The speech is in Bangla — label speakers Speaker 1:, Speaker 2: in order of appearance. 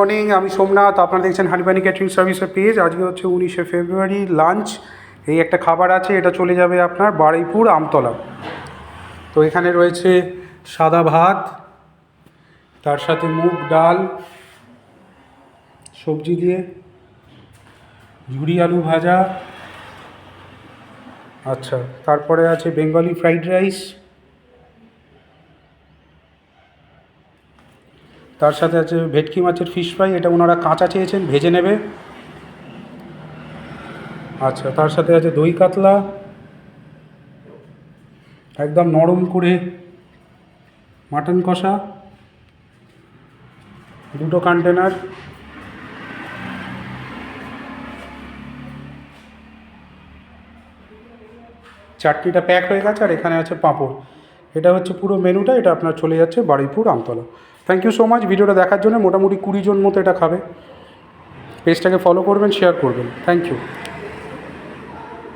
Speaker 1: মর্নিং, আমি সোমনাথ। আপনারা দেখছেন হানিপানি ক্যাটারিং সার্ভিসের পেজ। আজকে হচ্ছে 19শে ফেব্রুয়ারি। লাঞ্চ এই একটা খাবার আছে, এটা চলে যাবে আপনার বারুইপুর আমতলা। তো এখানে রয়েছে সাদা ভাত, তার সাথে মুগ ডাল সবজি দিয়ে, ঝুরি আলু ভাজা, আচ্ছা, তারপরে আছে বেঙ্গলি ফ্রাইড রাইস, তার সাথে আছে ভেটকি মাছের ফিশ ফ্রাই, এটা ওনারা কাঁচা চেয়েছেন, ভেজে নেবে। আচ্ছা, তার সাথে আছে দই কাতলা, একদম নরম করে মাটন কষা, দুটো কন্টেনার, চাটনিটা প্যাক হয়ে গেছে, আর এখানে আছে পাঁপড়। এটা হচ্ছে পুরো মেনুটা, এটা আপনার চলে যাচ্ছে Baruipur Amtala. Thank you so much ভিডিওটা দেখার জন্য। মোটামুটি 20 জন মতো এটা খাবে। পেজটাকে ফলো করবেন, শেয়ার করবেন। Thank you.